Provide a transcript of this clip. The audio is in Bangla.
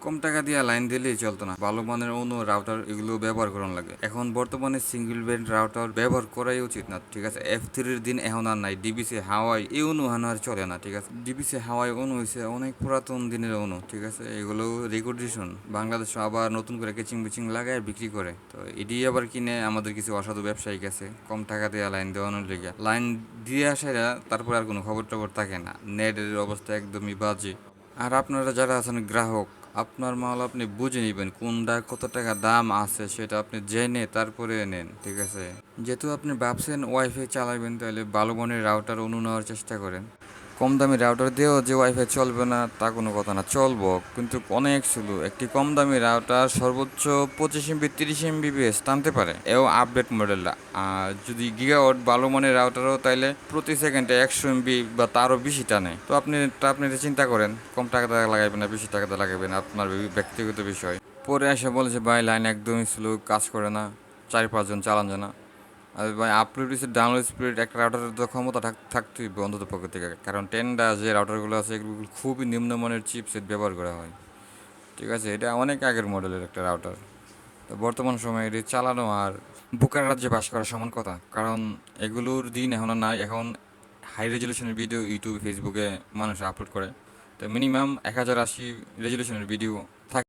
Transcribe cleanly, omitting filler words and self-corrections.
কম টাকা দিয়ে লাইন দিলেই চলতো না, ভালো মানের অন্য রাউটার এগুলো ব্যবহার করানো লাগে। এখন বর্তমানে সিঙ্গেল ব্যান্ড রাউটার ব্যবহার করাই উচিত না, ঠিক আছে। F3 দিন এখন আর নাই, ডিবিসি হাওয়াই এই অনু এখন আর চলে না, ঠিক আছে। ডিবিসি হাওয়াই অনু হয়েছে অনেক পুরাতন দিনের অনু, ঠিক আছে। এগুলো রেকর্ডেশন বাংলাদেশ আবার নতুন করে কেচিং বিচিং লাগায় বিক্রি করে, তো এটি আবার কিনে আমাদের কিছু অসাধু ব্যবসায়ী গেছে কম টাকা দিয়ে লাইন দেওয়ানোর লেগে। লাইন দিয়ে আসারা তারপর আর কোনো খবর টবর থাকে না, নেটের অবস্থা একদমই বাজে। আর আপনারা যারা আছেন গ্রাহক, আপনার মাল আপনি বুঝে নেবেন কোনটা কত টাকা দাম আছে, সেটা আপনি জেনে তারপরে নেন, ঠিক আছে। যেহেতু আপনি ভাবছেন ওয়াইফাই চালাবেন, তাহলে ভালো মানের রাউটার অনু নেওয়ার চেষ্টা করেন। কম দামি রাউটার দিয়েও যে ওয়াইফাই চলবে না তা কোনো কথা না, চলবো কিন্তু অনেক স্লো। একটি কম দামি রাউটার সর্বোচ্চ 25 MB 30 MBps টানতে পারে, এও আপডেট মডেলটা। আর যদি গিগাওয়াট ভালো মানের রাউটারও, তাইলে প্রতি সেকেন্ডে 100 MB বা তারও বেশি টানে। তো আপনি এটা চিন্তা করেন, কম টাকা লাগাবেন না বেশি টাকা লাগাবেন, আপনার ব্যক্তিগত বিষয়। পরে এসে বলে যে ভাই লাইন একদমই স্লো, কাজ করে না, 4-5 জন চালান যায় না। আর ভাই আপলোড স্পিড ডাউনলোড স্পিড একটা রাউটারের তো ক্ষমতা থাকতেই অন্তত পক্ষ থেকে, কারণ টেনডা যে রাউটারগুলো আছে এগুলো খুবই নিম্নমানের চিপসেট ব্যবহার করা হয়, ঠিক আছে। এটা অনেক আগের মডেলের একটা রাউটার। তো বর্তমান সময়ে এটি চালানো আর বুকার রাজ্যে বাস করা সমান কথা, কারণ এগুলোর দিন এখন আর নাই। এখন হাই রেজলিউশনের ভিডিও ইউটিউব ফেসবুকে মানুষ আপলোড করে, তো মিনিমাম 1080 রেজলিউশনের ভিডিও